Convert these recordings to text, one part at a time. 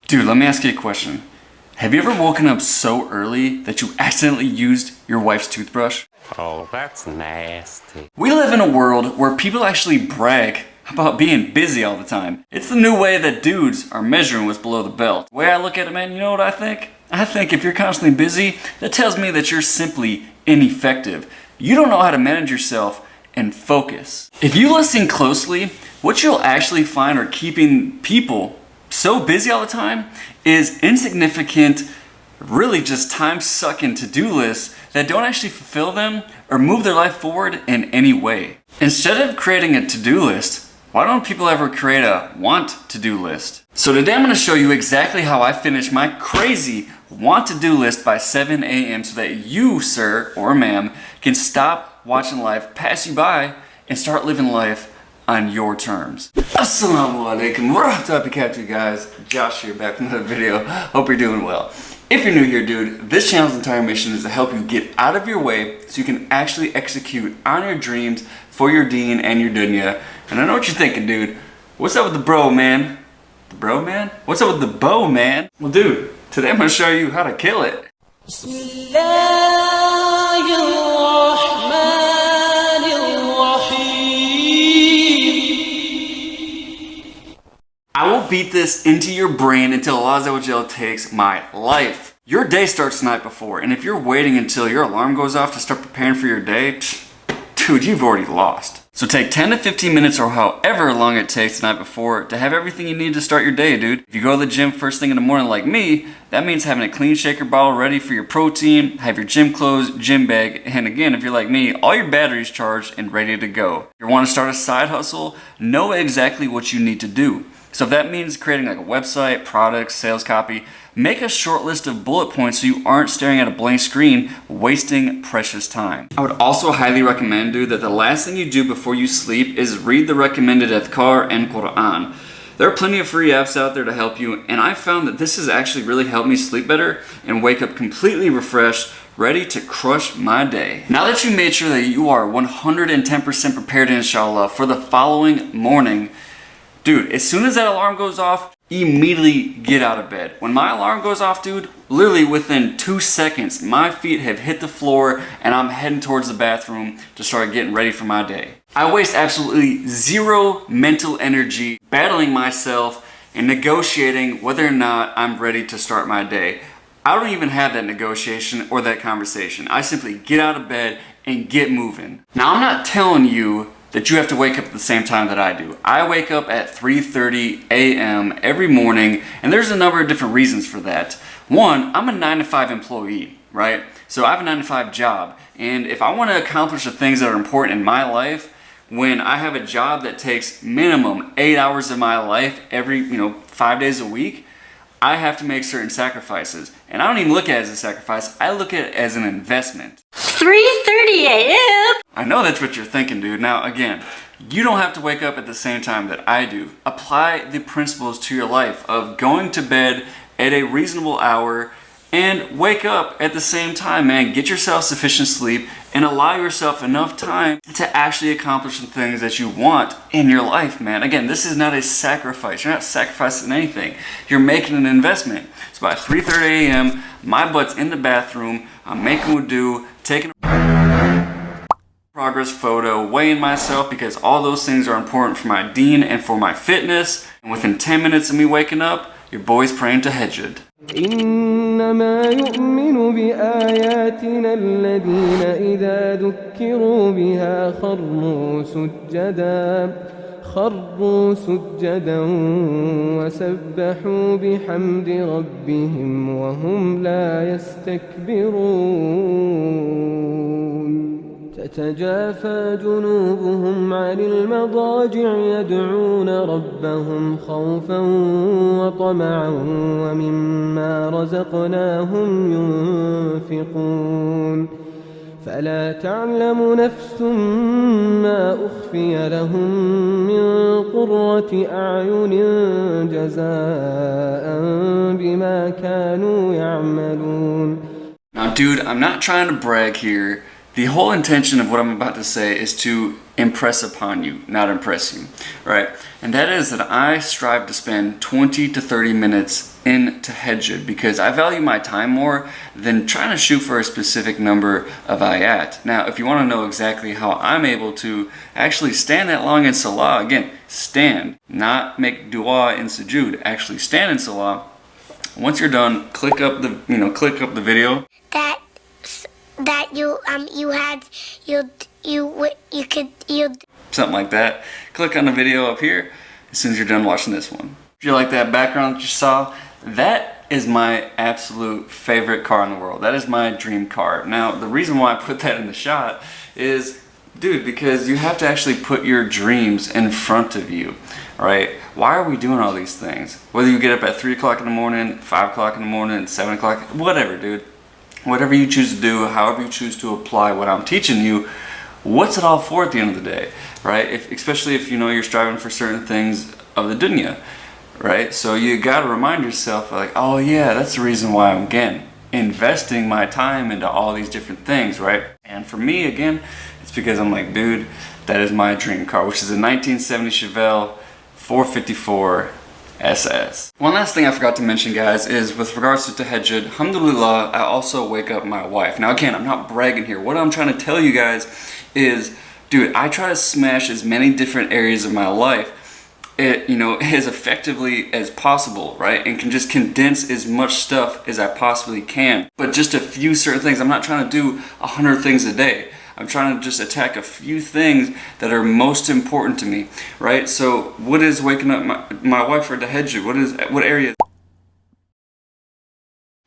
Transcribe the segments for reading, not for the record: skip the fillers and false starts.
Dude, let me ask you a question. Have you ever woken up so early that you accidentally used your wife's toothbrush? Oh, that's nasty. We live in a world where people actually brag about being busy all the time. It's the new way that dudes are measuring what's below the belt. The way I look at it, man, you know what I think? I think if you're constantly busy, that tells me that you're simply ineffective. You don't know how to manage yourself and focus. If you listen closely, what you'll actually find are keeping people so busy all the time is insignificant, really just time-sucking to-do lists that don't actually fulfill them or move their life forward in any way. Instead of creating a to-do list, why don't people ever create a want to-do list? So today I'm going to show you exactly how I finish my crazy want to-do list by 7 a.m. so that you, sir or ma'am, can stop watching life pass you by and start living life on your terms. As-Salaamu Alaykum Wa Rahmatullahi, guys. Josh here, back with another video. Hope you're doing well. If you're new here, dude, this channel's entire mission is to help you get out of your way so you can actually execute on your dreams for your deen and your dunya. And I know what you're thinking, dude. What's up with the bro, man? The bro, man? What's up with the bow, man? Well, dude, today I'm gonna show you how to kill it. I will beat this into your brain until Allah Azza wa Jal takes my life. Your day starts the night before, and if you're waiting until your alarm goes off to start preparing for your day, dude, you've already lost. So take 10 to 15 minutes or however long it takes the night before to have everything you need to start your day, dude. If you go to the gym first thing in the morning like me, that means having a clean shaker bottle ready for your protein, have your gym clothes, gym bag, and again, if you're like me, all your batteries charged and ready to go. If you want to start a side hustle, know exactly what you need to do. So if that means creating like a website, products, sales copy, make a short list of bullet points so you aren't staring at a blank screen, wasting precious time. I would also highly recommend, dude, that the last thing you do before you sleep is read the recommended adhkar and Quran. There are plenty of free apps out there to help you, and I found that this has actually really helped me sleep better and wake up completely refreshed, ready to crush my day. Now that you made sure that you are 110% prepared, inshallah, for the following morning, dude, as soon as that alarm goes off, immediately get out of bed. When my alarm goes off, dude, literally within 2 seconds, my feet have hit the floor and I'm heading towards the bathroom to start getting ready for my day. I waste absolutely zero mental energy battling myself and negotiating whether or not I'm ready to start my day. I don't even have that negotiation or that conversation. I simply get out of bed and get moving. Now, I'm not telling you that you have to wake up at the same time that I do. I wake up at 3:30 a.m. every morning, and there's a number of different reasons for that. One, I'm a 9-to-5 employee, right? So I have a 9-to-5 job, and if I want to accomplish the things that are important in my life, when I have a job that takes minimum 8 hours of my life every, 5 days a week, I have to make certain sacrifices. And I don't even look at it as a sacrifice, I look at it as an investment. 3:30 a.m. I know that's what you're thinking, dude. Now, again, you don't have to wake up at the same time that I do. Apply the principles to your life of going to bed at a reasonable hour and wake up at the same time, man. Get yourself sufficient sleep and allow yourself enough time to actually accomplish the things that you want in your life, man. Again, this is not a sacrifice. You're not sacrificing anything. You're making an investment. So by 3:30 a.m., my butt's in the bathroom. I'm making wudu, taking a progress photo, weighing myself because all those things are important for my deen and for my fitness. And within 10 minutes of me waking up, your boy's praying tahajjud. إنما يؤمن بآياتنا الذين إذا ذكروا بها خروا سجدا وسبحوا بحمد ربهم وهم لا يستكبرون تتجافى جنوبهم عن المضاجع يدعون ربهم خوفا وطمعا ومما رزقناهم ينفقون فلا تعلم نفس ما أخفي لهم من قرة أعين جزاء بما كانوا يعملون. Now, dude, I'm not trying to brag here. The whole intention of what I'm about to say is to impress upon you, not impress you, right? And that is that I strive to spend 20 to 30 minutes in tahajjud because I value my time more than trying to shoot for a specific number of ayat. Now, if you want to know exactly how I'm able to actually stand that long in salah, again, stand, not make dua in sujood, actually stand in salah. Once you're done, click up the video. Something like that. Click on the video up here as soon as you're done watching this one. If you like that background that you saw, that is my absolute favorite car in the world. That is my dream car. Now, the reason why I put that in the shot is, dude, because you have to actually put your dreams in front of you, right? Why are we doing all these things? Whether you get up at 3 o'clock in the morning, 5 o'clock in the morning, 7 o'clock, whatever, dude. Whatever you choose to do, however you choose to apply what I'm teaching you, what's it all for at the end of the day, right? Especially if you know you're striving for certain things of the dunya, right? So you gotta remind yourself, like, oh yeah, that's the reason why I'm, again, investing my time into all these different things, right? And for me, again, it's because I'm like, dude, that is my dream car, which is a 1970 Chevelle 454 SS. One last thing I forgot to mention, guys, is with regards to tahajjud, alhamdulillah, I also wake up my wife. Now again, I'm not bragging here. What I'm trying to tell you guys is, dude, I try to smash as many different areas of my life as effectively as possible, right? And can just condense as much stuff as I possibly can. But just a few certain things. I'm not trying to do 100 things a day. I'm trying to just attack a few things that are most important to me, right? So what is waking up my wife for tahajjud? What area?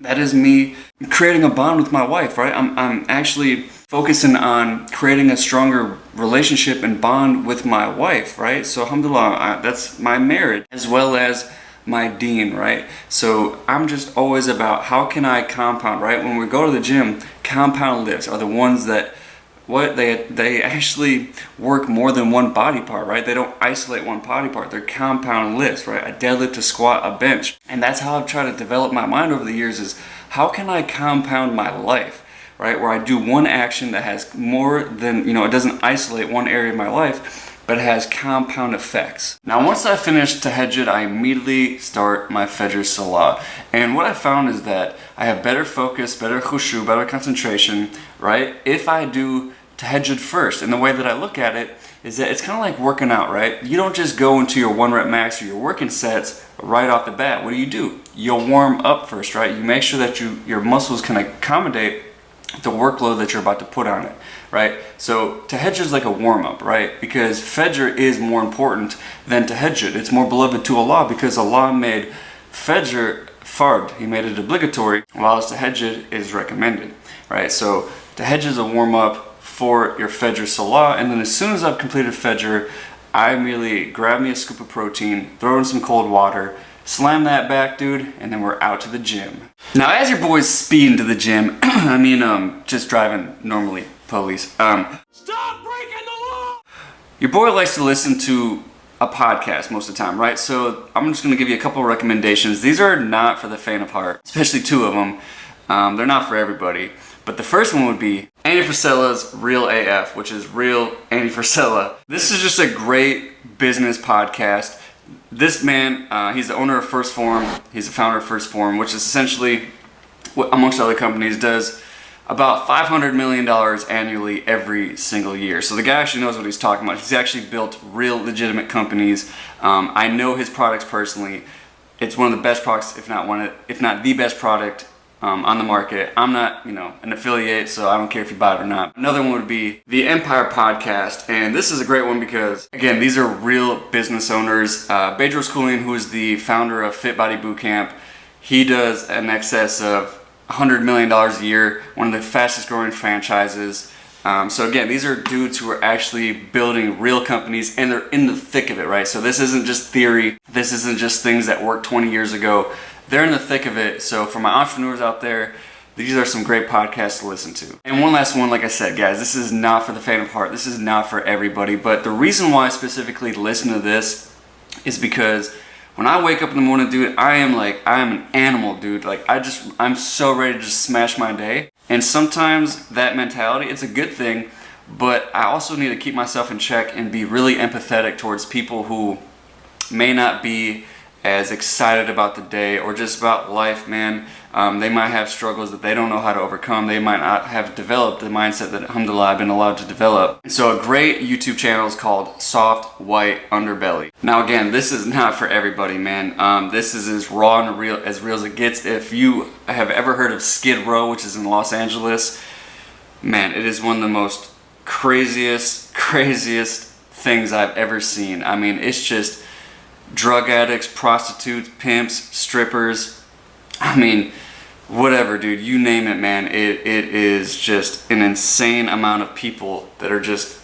That is me creating a bond with my wife, right? I'm actually focusing on creating a stronger relationship and bond with my wife, right? So alhamdulillah, that's my marriage as well as my deen, right? So I'm just always about how can I compound, right? When we go to the gym, compound lifts are the ones that they actually work more than one body part, right? They don't isolate one body part. They're compound lifts, right? A deadlift, a squat, a bench. And that's how I've tried to develop my mind over the years is how can I compound my life, right? Where I do one action that has more than, it doesn't isolate one area of my life, but it has compound effects. Now, once I finish tahajjud, I immediately start my Fajr Salah. And what I found is that I have better focus, better khushu, better concentration, right? If I do tahajjud first. And the way that I look at it is that it's kind of like working out, right? You don't just go into your 1 rep max or your working sets right off the bat. What do? You'll warm up first, right? You make sure that your muscles can accommodate the workload that you're about to put on it, right? So tahajjud is like a warm-up, right? Because Fajr is more important than tahajjud. It's more beloved to Allah because Allah made Fajr fard. He made it obligatory, while tahajjud is recommended, right? So tahajjud is a warm-up for your Fajr Salah, and then as soon as I've completed Fajr, I immediately grab me a scoop of protein, throw in some cold water, slam that back, dude, and then we're out to the gym. Now, as your boy's speeding to the gym, just driving normally, police. Stop breaking the law! Your boy likes to listen to a podcast most of the time, right? So I'm just gonna give you a couple of recommendations. These are not for the faint of heart, especially 2 of them. They're not for everybody. But the first one would be Andy Frisella's Real AF, which is Real Andy Frisella. This is just a great business podcast. This man, he's the owner of First Form. He's the founder of First Form, which is essentially, amongst other companies, does about $500 million annually every single year. So the guy actually knows what he's talking about. He's actually built real legitimate companies. I know his products personally. It's one of the best products, if not the best product on the market. I'm not, an affiliate, so I don't care if you buy it or not. Another one would be the Empire Podcast, and this is a great one because, again, these are real business owners. Bedros Keuilian, who is the founder of Fit Body Bootcamp, he does an excess of $100 million a year, one of the fastest growing franchises. So again, these are dudes who are actually building real companies, and they're in the thick of it, right? So this isn't just theory. This isn't just things that worked 20 years ago. They're in the thick of it. So for my entrepreneurs out there, these are some great podcasts to listen to. And one last one, like I said, guys, this is not for the faint of heart. This is not for everybody. But the reason why I specifically listen to this is because when I wake up in the morning, dude, I am an animal, dude. I'm so ready to just smash my day. And sometimes that mentality, it's a good thing, but I also need to keep myself in check and be really empathetic towards people who may not be as excited about the day or just about life, man. They might have struggles that they don't know how to overcome. They might not have developed the mindset that, Alhamdulillah, I've been allowed to develop. And so a great YouTube channel is called Soft White Underbelly. Now again, this is not for everybody, man. This is as raw and real as it gets. If you have ever heard of Skid Row, which is in Los Angeles, man, it is one of the most craziest things I've ever seen. I mean, it's just drug addicts, prostitutes, pimps, strippers, I mean, whatever, dude, you name it, man. It is just an insane amount of people that are just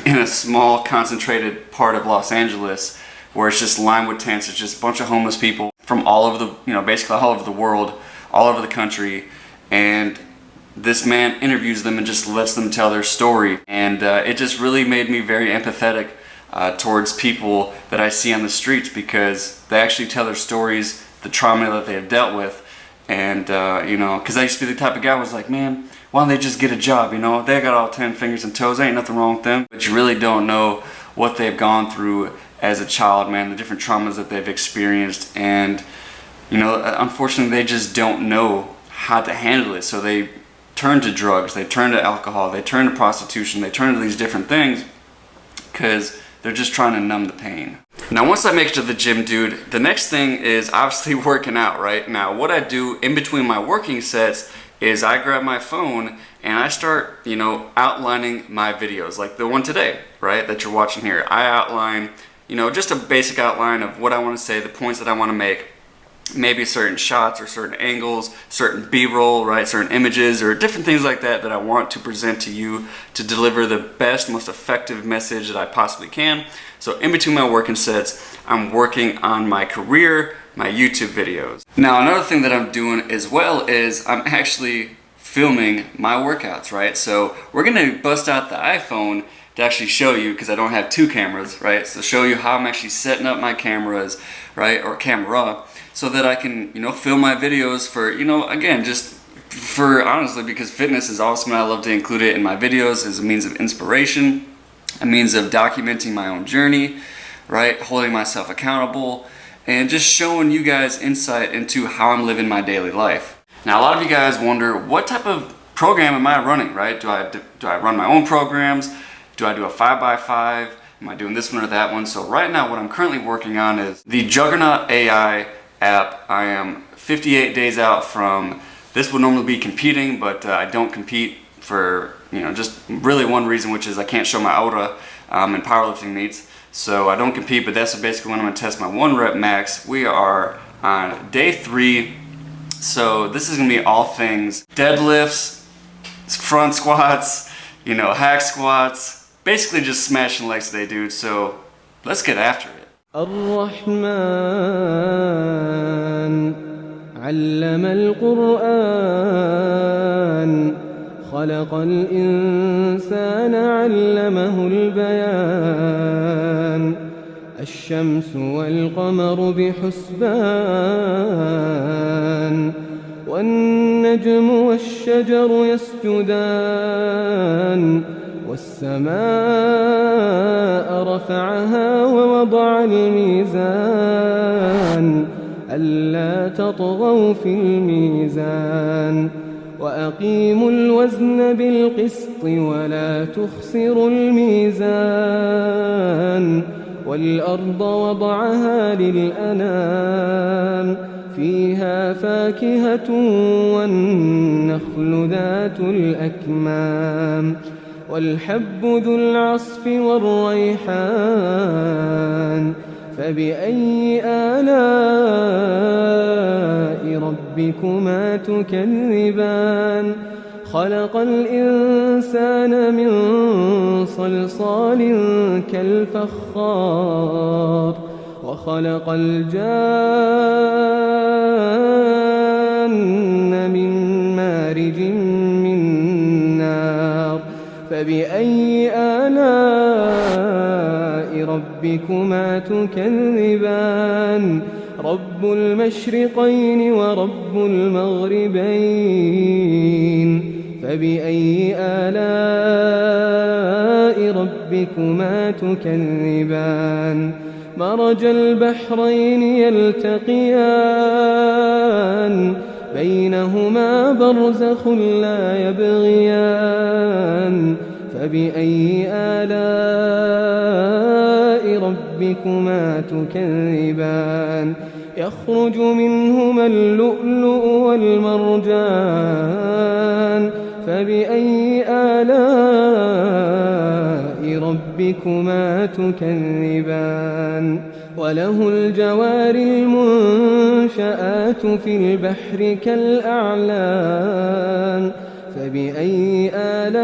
in a small concentrated part of Los Angeles where it's just lined with tents. It's just a bunch of homeless people from all over the, basically all over the world, all over the country, and this man interviews them and just lets them tell their story. And it just really made me very empathetic towards people that I see on the streets, because they actually tell their stories, the trauma that they have dealt with. And because I used to be the type of guy who was like, man, why don't they just get a job? They got all 10 fingers and toes, ain't nothing wrong with them. But you really don't know what they've gone through as a child, man, the different traumas that they've experienced. And unfortunately, they just don't know how to handle it. So they turn to drugs, they turn to alcohol, they turn to prostitution, they turn to these different things because they're just trying to numb the pain. Now, once I make it to the gym, dude, the next thing is obviously working out, right? Now, what I do in between my working sets is I grab my phone and I start, outlining my videos, like the one today, right, that you're watching here. I outline, just a basic outline of what I want to say, the points that I want to make, maybe certain shots or certain angles, certain B-roll, right, certain images or different things like that that I want to present to you to deliver the best, most effective message that I possibly can. So in between my working sets, I'm working on my career, my YouTube videos. Now, another thing that I'm doing as well is I'm actually filming my workouts, right? So we're gonna bust out the iPhone to actually show you, because I don't have two cameras, right? So show you how I'm actually setting up my cameras, right, or camera, so that I can, film my videos for, again, just for honestly, because fitness is awesome and I love to include it in my videos as a means of inspiration, a means of documenting my own journey, right, holding myself accountable, and just showing you guys insight into how I'm living my daily life. Now, a lot of you guys wonder, what type of program am I running, right? Do I run my own programs? Do I do a 5x5? Am I doing this one or that one? So right now, what I'm currently working on is the Juggernaut AI app. I am 58 days out from, this would normally be competing, but I don't compete for, just really one reason, which is I can't show my aura in powerlifting meets. So I don't compete, but that's basically when I'm gonna test my 1 rep max. We are on day 3. So this is gonna be all things deadlifts, front squats, hack squats, basically just smashing legs today, dude. So let's get after it. الرحمن علم القرآن خلق الإنسان علمه البيان الشمس والقمر بحسبان والنجم والشجر يسجدان والسماء رفعها ووضع الميزان ألا تطغوا في الميزان وأقيموا الوزن بالقسط ولا تخسروا الميزان والأرض وضعها للأنام فيها فاكهة والنخل ذات الأكمام والحب ذو العصف والريحان فبأي آلاء ربكما تكذبان خلق الإنسان من صلصال كالفخار وخلق الجان من مارج من نار فبأي آلاء ربكما تكذبان رب المشرقين ورب المغربين فبأي آلاء ربكما تكذبان مرج البحرين يلتقيان بينهما برزخ لا يبغيان فبأي آلاء ربكما تكذبان يخرج منهما اللؤلؤ والمرجان فبأي آلاء ربكما تكذبان وله الجوار المنشآت في البحر كالأعلام فبأي آلاء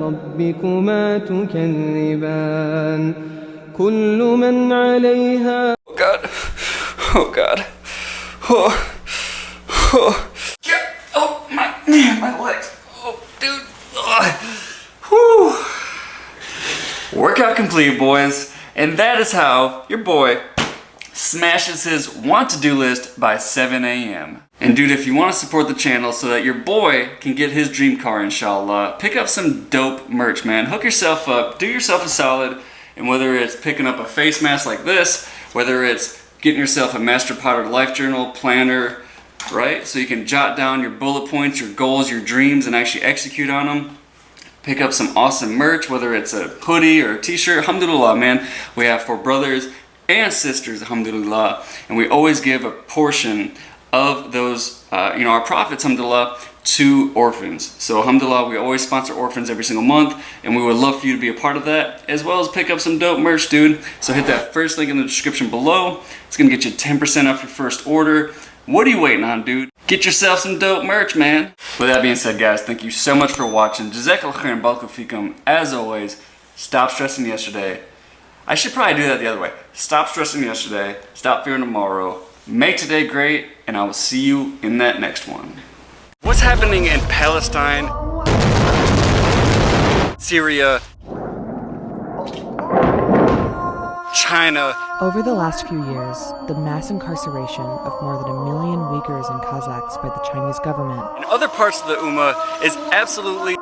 ربكما تكذبان كل من عليها Oh God. Oh God. Oh. Oh. Yeah. Oh my man, my legs. Oh dude. Whew. Workout complete, boys. And that is how your boy smashes his want to do list by 7 a.m. And dude, if you want to support the channel so that your boy can get his dream car, inshallah, pick up some dope merch, man. Hook yourself up, do yourself a solid, and whether it's picking up a face mask like this, whether it's getting yourself a Master Potter Life Journal planner, right? So you can jot down your bullet points, your goals, your dreams, and actually execute on them. Pick up some awesome merch, whether it's a hoodie or a t-shirt. Alhamdulillah, man. We have for brothers and sisters, alhamdulillah. And we always give a portion of those, our profits, alhamdulillah, to orphans. So alhamdulillah, we always sponsor orphans every single month, and we would love for you to be a part of that, as well as pick up some dope merch, dude. So hit that first link in the description below. It's gonna get you 10% off your first order. What are you waiting on, dude? Get yourself some dope merch, man. With that being said, guys, thank you so much for watching. Jazakallah khair and barakallahu feekum. As always, stop stressing yesterday. I should probably do that the other way. Stop stressing yesterday, stop fearing tomorrow, make today great, and I will see you in that next one. What's happening in Palestine, Syria, China? Over the last few years, the mass incarceration of more than 1 million Uyghurs and Kazakhs by the Chinese government And other parts of the Ummah is absolutely